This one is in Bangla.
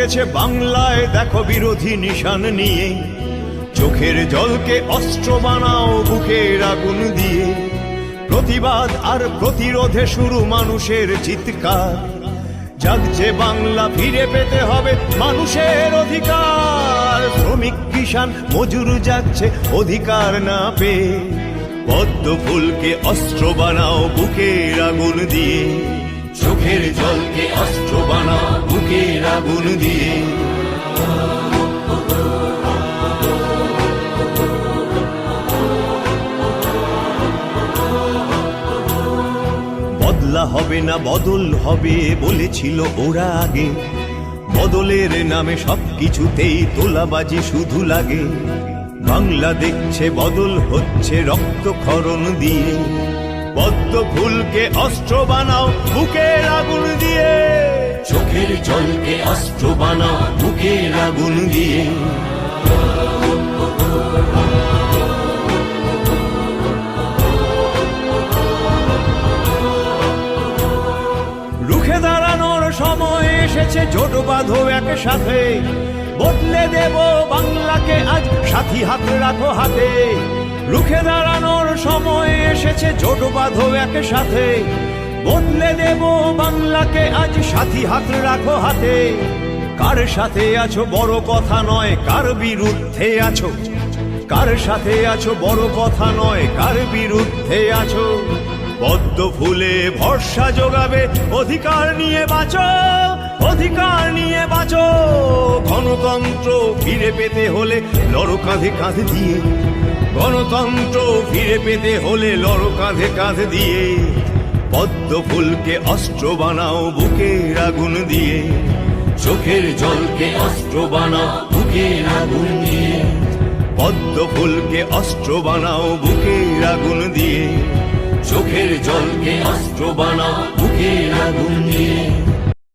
জেগেছে বাংলায়, দেখো বিরোধী নিশান নিয়ে। চোখের জলকে অস্ত্র বানাও বুকের আগুন দিয়ে। প্রতিবাদ আর প্রতিরোধে শুরু মানুষের চিৎকার। জাগছে বাংলা, ফিরে পেতে হবে মানুষের অধিকার। শ্রমিক কিষান মজুর যাচ্ছে অধিকার না পেয়ে। পদ্ম ফুলকে অস্ত্র বানাও বুকের আগুন দিয়ে। চোখের জলকে অস্ত্র বানাও বুকের আগুন দিয়ে। বদলা হবে না বদল হবে বলেছিল ওরা আগে। বদলের নামে সবকিছুতেই তোলাবাজি শুধু লাগে। বাংলা দেখছে বদল হচ্ছে রক্তক্ষরণ দিয়ে। পদ্ম ফুলকে অস্ত্র বানাও বুকের আগুন দিয়ে। চোখের জলকে অস্ত্র বানাও বুকের আগুন দিয়ে। রুখে দাঁড়ানোর সময় এসেছে, জোট বাঁধো একসাথে। বদলে দেব বাংলাকে আজ, সাথী হাত রাখো হাতে। রুখে দাঁড়ানোর সময় এসেছে, জোট বাঁধো একসাথে। বদলে দেব বাংলাকে আজ, সাথী হাত রাখো হাতে। কার সাথে আছো বড় কথা নয়, কার বিরুদ্ধে আছো। কার সাথে আছো বড় কথা নয়, কার বিরুদ্ধে আছো। পদ্ম ফুলে ভরসা জোগাবে, অধিকার নিয়ে বাঁচো, অধিকার নিয়ে বাঁচো। গণতন্ত্র ফিরে পেতে হলে লড়ো কাঁধে কাঁধ দিয়ে। গণতন্ত্র ফিরে পেতে হলে লড়ো কাঁধে কাঁধ দিয়ে। পদ্ম ফুলকে অস্ত্র বানাও বুকের আগুন দিয়ে। চোখের জলকে অস্ত্র বানাও বুকের আগুন দিয়ে। পদ্ম ফুলকে অস্ত্র বানাও বুকের আগুন দিয়ে। চোখের জলকে অস্ত্র বানাও বুকের আগুন দিয়ে।